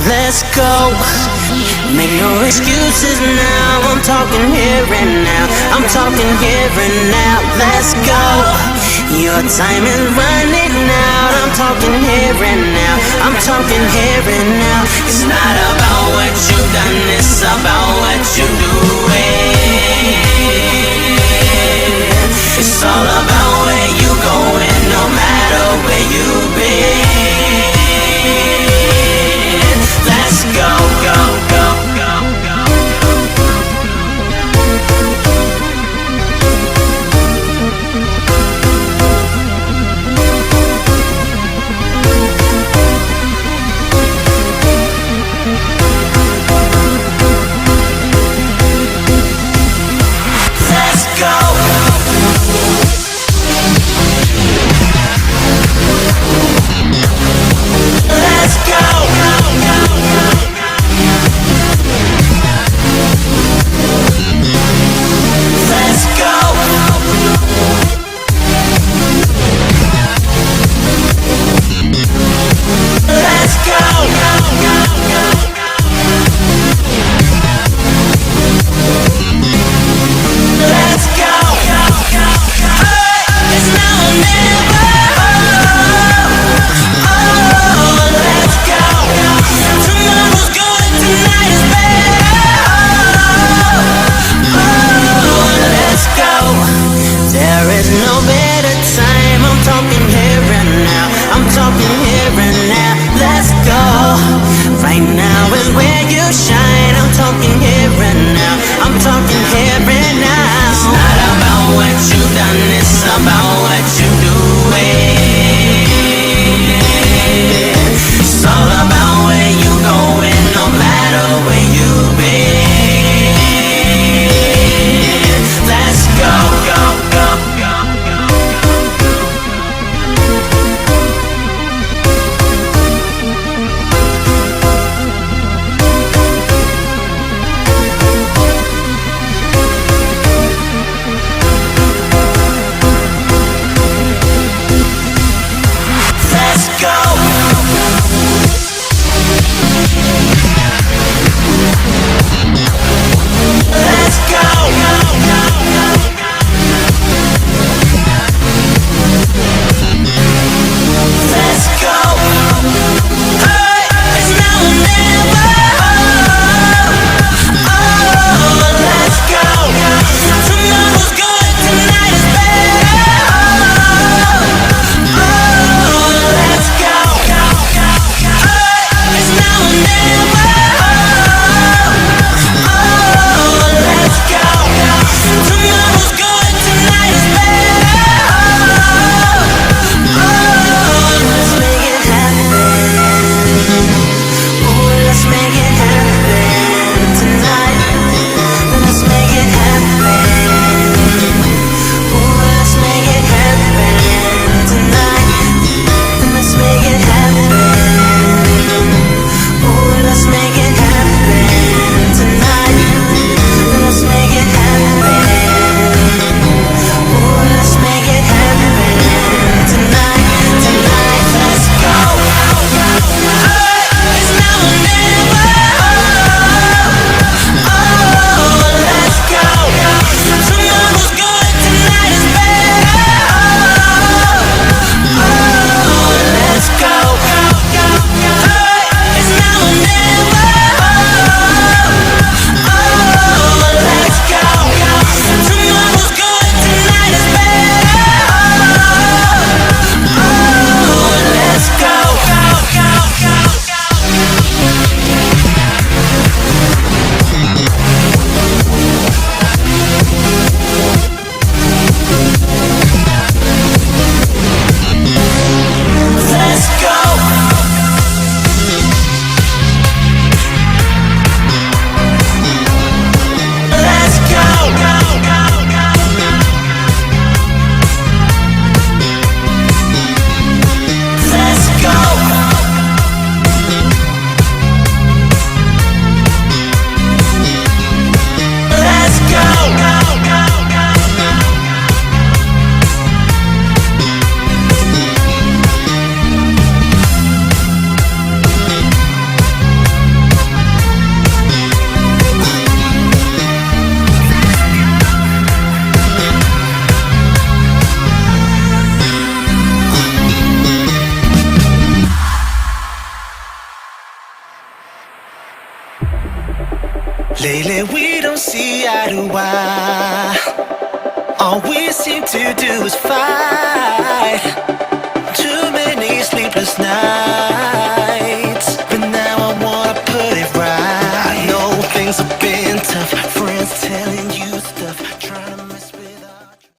let's go. Make no excuses now, I'm talking here and now. I'm talking here and now, let's go. Your time is running out, I'm talking here and now. I'm talking here and now. It's not about what you've done, it's about what you're doing. It's all about where you going, no matter where you've been. Let's go, go, go, go, go. Let's go. Let's go. Let's go. Let's go. Let's go. It's now or never. Oh, let's go. Tomorrow's good, tonight is better. Oh, let's go. There is no better time. I'm talking here and now. I'm talking here and now. Let's go. Right now is where you shine. I'm talking here and now. I'm talking here and now. It's not about what you've done, it's about what you're doing. It's all about where you going, no matter where you've been. Let's go, go, go, go, go, go. Lately we don't see eye to eye. All we seem to do is fight.